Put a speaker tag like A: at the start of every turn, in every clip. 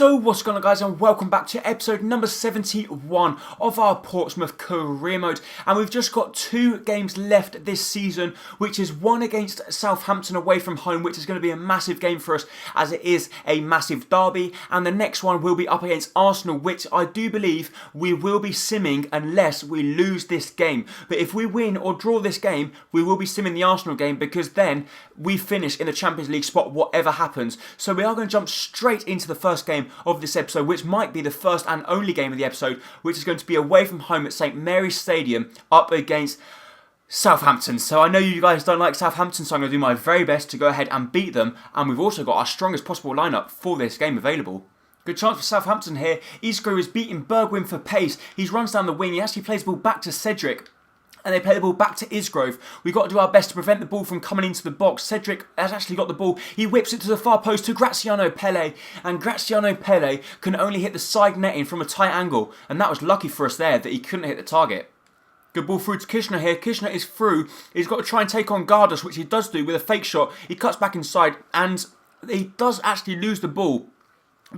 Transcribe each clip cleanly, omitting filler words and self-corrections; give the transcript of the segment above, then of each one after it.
A: So what's going on, guys, and welcome back to episode number 71 of our Portsmouth career mode. And we've just got 2 games left this season, which is one against Southampton away from home, which is going to be a massive game for us as it is a massive derby, and the next one will be up against Arsenal, which I do believe we will be simming unless we lose this game. But if we win or draw this game, we will be simming the Arsenal game, because then we finish in the Champions League spot whatever happens. So we are going to jump straight into the first game of this episode, which might be the first and only game of the episode, which is going to be away from home at St Mary's Stadium up against Southampton. So I know you guys don't like Southampton, so I'm going to do my very best to go ahead and beat them, and we've also got our strongest possible lineup for this game available. Good chance for Southampton here. Isco is beating Bergwijn for pace. He runs down the wing, he actually plays the ball back to Cedric, and they play the ball back to Isgrove. We've got to do our best to prevent the ball from coming into the box. Cedric has actually got the ball. He whips it to the far post to Graziano Pelle. And Graziano Pelle can only hit the side netting from a tight angle. And that was lucky for us there that he couldn't hit the target. Good ball through to Kishner here. Kishner is through. He's got to try and take on Gardas, which he does do with a fake shot. He cuts back inside and he does actually lose the ball.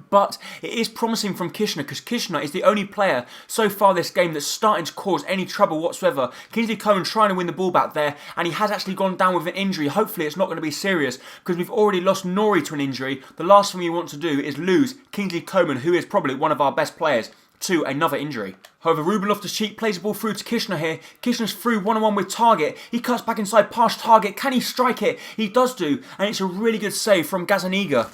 A: But it is promising from Kishner, because Kishner is the only player so far this game that's starting to cause any trouble whatsoever. Kingsley Coman trying to win the ball back there, and he has actually gone down with an injury. Hopefully it's not going to be serious, because we've already lost Nori to an injury. The last thing we want to do is lose Kingsley Coman, who is probably one of our best players, to another injury. However, Ruben Loftus-Cheek plays the ball through to Kishner here. Kishner's through one-on-one with Target. He cuts back inside past Target. Can he strike it? He does do, and it's a really good save from Gazzaniga.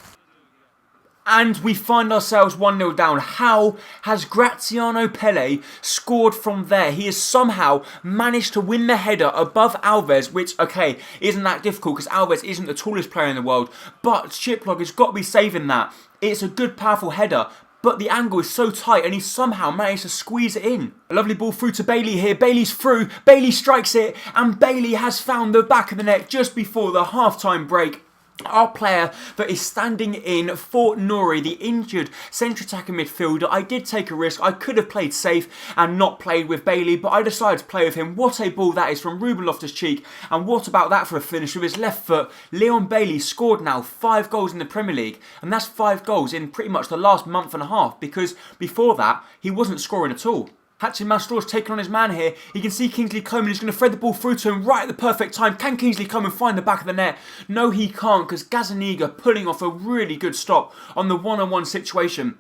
A: And we find ourselves 1-0 down. How has Graziano Pelle scored from there? He has somehow managed to win the header above Alves, which, okay, isn't that difficult because Alves isn't the tallest player in the world. But Shiplog has got to be saving that. It's a good, powerful header, but the angle is so tight and he somehow managed to squeeze it in. A lovely ball through to Bailey here. Bailey's through. Bailey strikes it, and Bailey has found the back of the net just before the half-time break. Our player that is standing in for Nori, the injured centre attacking midfielder. I did take a risk. I could have played safe and not played with Bailey, but I decided to play with him. What a ball that is from Ruben Loftus-Cheek. And what about that for a finish with his left foot? Leon Bailey scored now 5 goals in the Premier League. And that's 5 goals in pretty much the last month and a half, because before that, he wasn't scoring at all. Hatchin Mastro's taking on his man here. He can see Kingsley Coman is going to thread the ball through to him right at the perfect time. Can Kingsley Coman find the back of the net? No, he can't, because Gazzaniga pulling off a really good stop on the one-on-one situation.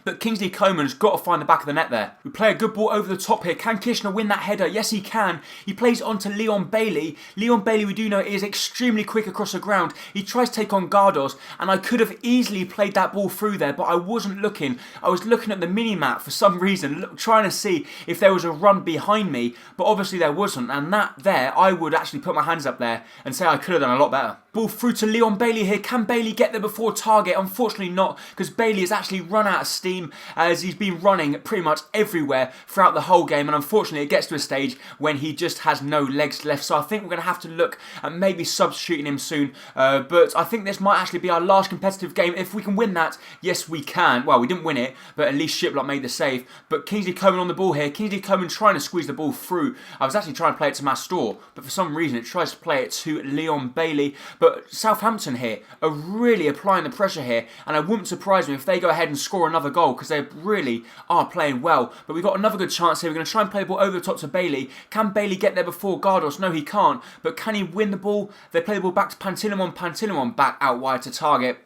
A: But Kingsley Coman has got to find the back of the net there. We play a good ball over the top here. Can Kishner win that header? Yes, he can. He plays it on to Leon Bailey. Leon Bailey, we do know, is extremely quick across the ground. He tries to take on Gardos, and I could have easily played that ball through there, but I wasn't looking. I was looking at the mini-map for some reason, trying to see if there was a run behind me, but obviously there wasn't, and that there, I would actually put my hands up there and say I could have done a lot better. Ball through to Leon Bailey here. Can Bailey get there before Target? Unfortunately not, because Bailey has actually run out of steam, as he's been running pretty much everywhere throughout the whole game, and unfortunately it gets to a stage when he just has no legs left. So I think we're going to have to look at maybe substituting him soon, but I think this might actually be our last competitive game. If we can win that, yes we can. Well, we didn't win it, but at least Shiplock made the save. But Kingsley Coman on the ball here. Kingsley Coman trying to squeeze the ball through. I was actually trying to play it to Mastor, but for some reason it tries to play it to Leon Bailey. But Southampton here are really applying the pressure here, and it wouldn't surprise me if they go ahead and score another goal, because they really are playing well. But we've got another good chance here. We're going to try and play the ball over the top to Bailey. Can Bailey get there before Gardos? No, he can't. But can he win the ball? They play the ball back to Pantilimon. Pantilimon back out wide to Target.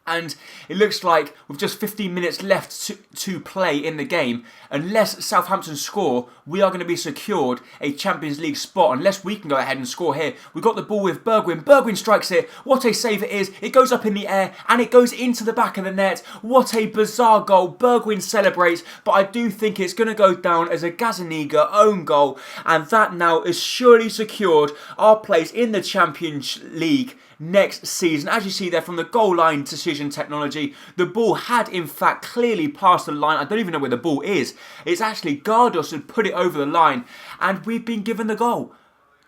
A: And it looks like with just 15 minutes left to play in the game, unless Southampton score, we are going to be secured a Champions League spot, unless we can go ahead and score here. We've got the ball with Bergwijn. Bergwijn strikes it. What a save it is. It goes up in the air and it goes into the back of the net. What a bizarre goal. Bergwijn celebrates, but I do think it's going to go down as a Gazzaniga own goal, and that now is surely secured our place in the Champions League next season. As you see there from the goal line decision technology, the ball had in fact clearly passed the line. I don't even know where the ball is. It's actually Gardos had put it over the line, and we've been given the goal.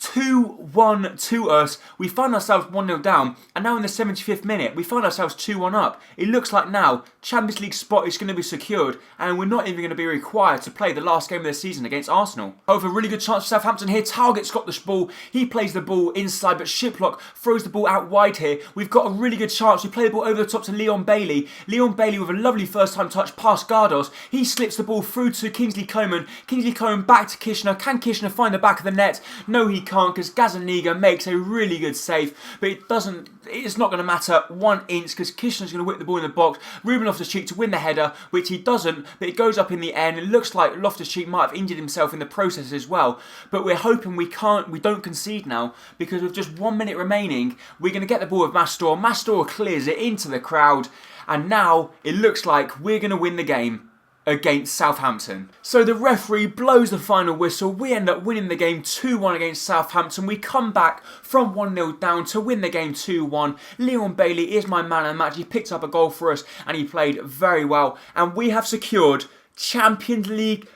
A: 2-1 to us. We find ourselves 1-0 down, and now in the 75th minute, we find ourselves 2-1 up. It looks like now Champions League spot is going to be secured, and we're not even going to be required to play the last game of the season against Arsenal. However, really good chance for Southampton here. Target's got the ball. He plays the ball inside, but Shiplock throws the ball out wide here. We've got a really good chance. We play the ball over the top to Leon Bailey. Leon Bailey with a lovely first-time touch past Gardos. He slips the ball through to Kingsley Coman. Kingsley Coman back to Kishner. Can Kishner find the back of the net? No, he can't, because Gazaniga makes a really good save, but it's not going to matter 1 inch because Kishner's going to whip the ball in the box. Ruben Loftus-Cheek to win the header, which he doesn't, but it goes up in the air, and it looks like Loftus-Cheek might have injured himself in the process as well. But we're hoping we don't concede now, because with just 1 minute remaining, we're going to get the ball with Mastor. Mastor clears it into the crowd, and now it looks like we're going to win the game against Southampton. So the referee blows the final whistle. We end up winning the game 2-1 against Southampton. We come back from 1-0 down to win the game 2-1. Leon Bailey is my man of the match. He picked up a goal for us and he played very well. And we have secured Champions League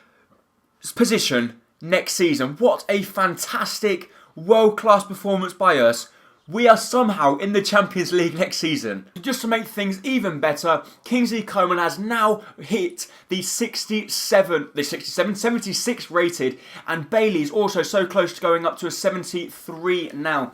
A: position next season. What a fantastic, world-class performance by us. We are somehow in the Champions League next season. Just to make things even better, Kingsley Coman has now hit the 76 rated, and Bailey's also so close to going up to a 73 now.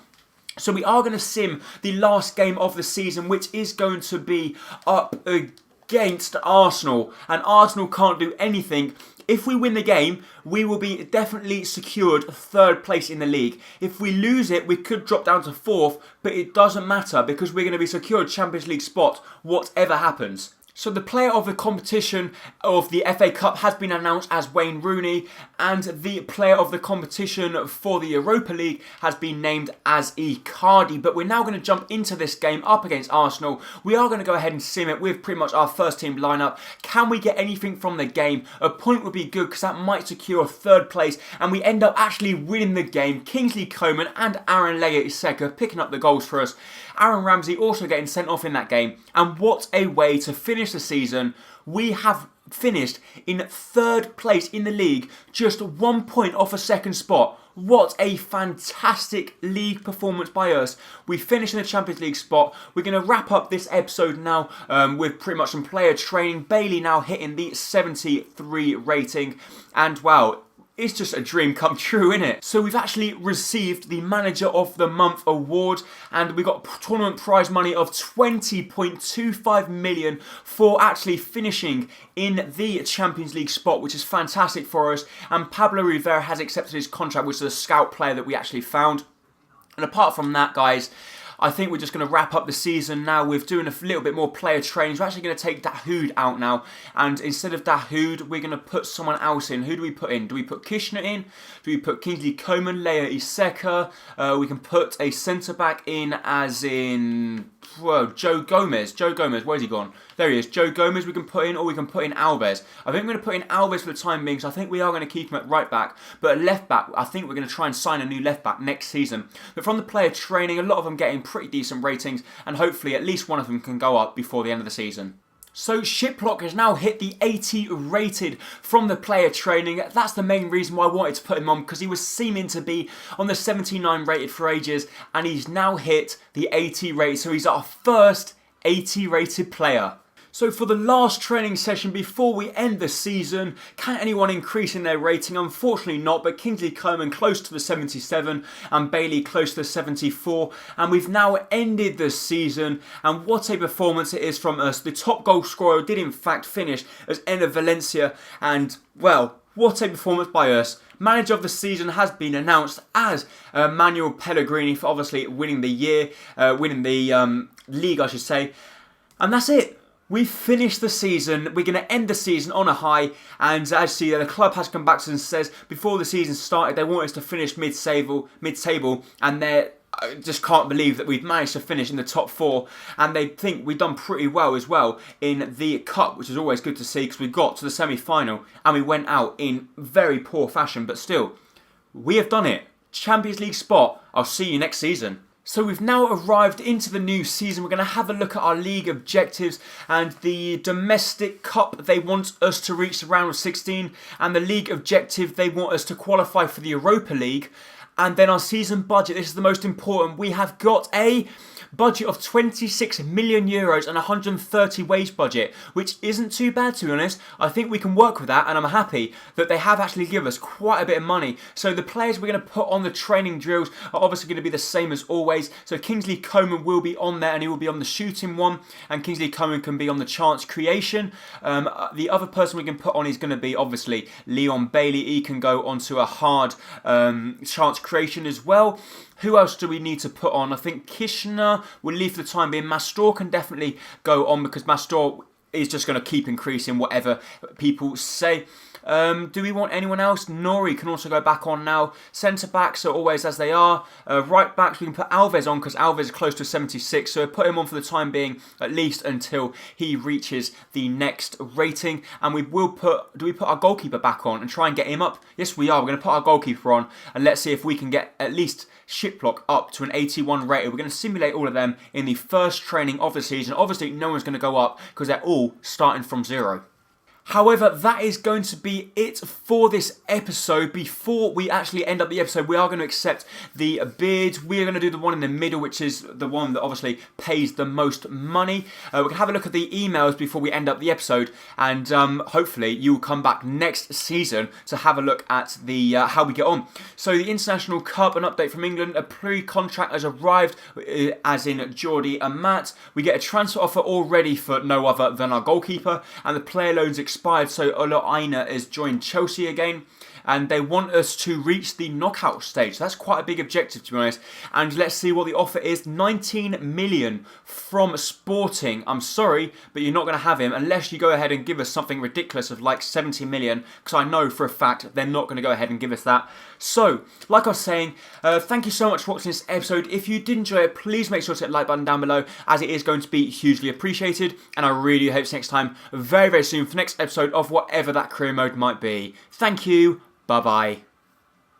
A: So we are going to sim the last game of the season, which is going to be up against Arsenal, and Arsenal can't do anything. If we win the game, we will be definitely secured 3rd place in the league. If we lose it, we could drop down to 4th, but it doesn't matter because we're going to be secured Champions League spot, whatever happens. So the player of the competition of the FA Cup has been announced as Wayne Rooney, and the player of the competition for the Europa League has been named as Icardi. But we're now going to jump into this game up against Arsenal. We are going to go ahead and sim it with pretty much our first team lineup. Can we get anything from the game? A point would be good because that might secure 3rd place, and we end up actually winning the game. Kingsley Coman and Aaron Leia-Iseka picking up the goals for us. Aaron Ramsey also getting sent off in that game. And what a way to finish the season. We have finished in 3rd place in the league, just 1 point off a 2nd spot. What a fantastic league performance by us. We finished in the Champions League spot. We're going to wrap up this episode now with pretty much some player training. Bailey now hitting the 73 rating. And wow, it's just a dream come true, isn't it? So we've actually received the Manager of the Month award, and we got tournament prize money of 20.25 million for actually finishing in the Champions League spot, which is fantastic for us. And Pablo Rivera has accepted his contract, which is a scout player that we actually found. And apart from that, guys, I think we're just going to wrap up the season now with doing a little bit more player trainings. We're actually going to take Dahoud out now, and instead of Dahoud, we're going to put someone else in. Who do we put in? Do we put Kishner in? Do we put Kingsley Coman, Leia-Iseka? We can put a centre-back in as in Joe Gomez. Joe Gomez, where's he gone? There he is. Joe Gomez we can put in, or we can put in Alves. I think we're going to put in Alves for the time being, so I think we are going to keep him at right back. But at left back, I think we're going to try and sign a new left back next season. But from the player training, a lot of them getting pretty decent ratings, and hopefully at least one of them can go up before the end of the season. So Shiplock has now hit the 80 rated from the player training. That's the main reason why I wanted to put him on, because he was seeming to be on the 79 rated for ages, and he's now hit the 80 rated. So he's our first 80 rated player. So for the last training session before we end the season, can anyone increase in their rating? Unfortunately not, but Kingsley Coman close to the 77 and Bailey close to the 74. And we've now ended the season, and what a performance it is from us. The top goal scorer did in fact finish as Enner Valencia, and well, what a performance by us. Manager of the season has been announced as Manuel Pellegrini for obviously winning the league, I should say. And that's it. We've finished the season. We're going to end the season on a high. And as you see, the club has come back to us and says before the season started, they want us to finish mid-table. And they just can't believe that we've managed to finish in the top 4. And they think we've done pretty well as well in the cup, which is always good to see because we got to the semi-final and we went out in very poor fashion. But still, we have done it. Champions League spot. I'll see you next season. So we've now arrived into the new season. We're going to have a look at our league objectives, and the domestic cup, they want us to reach the round of 16, and the league objective, they want us to qualify for the Europa League. And then our season budget, this is the most important. We have got a budget of 26 million euros and 130 wage budget, which isn't too bad, to be honest. I think we can work with that, and I'm happy that they have actually given us quite a bit of money. So the players we're going to put on the training drills are obviously going to be the same as always. So Kingsley Coman will be on there, and he will be on the shooting one, and Kingsley Coman can be on the chance creation. The other person we can put on is going to be obviously Leon Bailey. He can go onto a hard chance creation as well. Who else do we need to put on? I think Kishner will leave for the time being. Mastor can definitely go on because Mastor is just going to keep increasing whatever people say. Do we want anyone else? Nori can also go back on now. Centre backs are always as they are. Right backs, we can put Alves on because Alves is close to 76. So we'll put him on for the time being, at least until he reaches the next rating. And we will put, do we put our goalkeeper back on and try and get him up? Yes, we are. We're going to put our goalkeeper on and let's see if we can get at least Shiplock up to an 81 rated. We're going to simulate all of them in the first training of the season. Obviously, no one's going to go up because they're all starting from 0. However, that is going to be it for this episode. Before we actually end up the episode, we are going to accept the bid. We are going to do the one in the middle, which is the one that obviously pays the most money. We can have a look at the emails before we end up the episode, and hopefully you will come back next season to have a look at the how we get on. So the International Cup, an update from England. A pre-contract has arrived, as in Geordie and Matt. We get a transfer offer already for no other than our goalkeeper, and the player loans expired, so Ola Aina has joined Chelsea again, and they want us to reach the knockout stage. So that's quite a big objective, to be honest. And let's see what the offer is. 19 million from Sporting. I'm sorry, but you're not going to have him unless you go ahead and give us something ridiculous of like 70 million, because I know for a fact they're not going to go ahead and give us that. So, like I was saying, thank you so much for watching this episode. If you did enjoy it, please make sure to hit the like button down below, as it is going to be hugely appreciated. And I really hope to see you next time, very, very soon, for the next episode of whatever that career mode might be. Thank you. Bye-bye.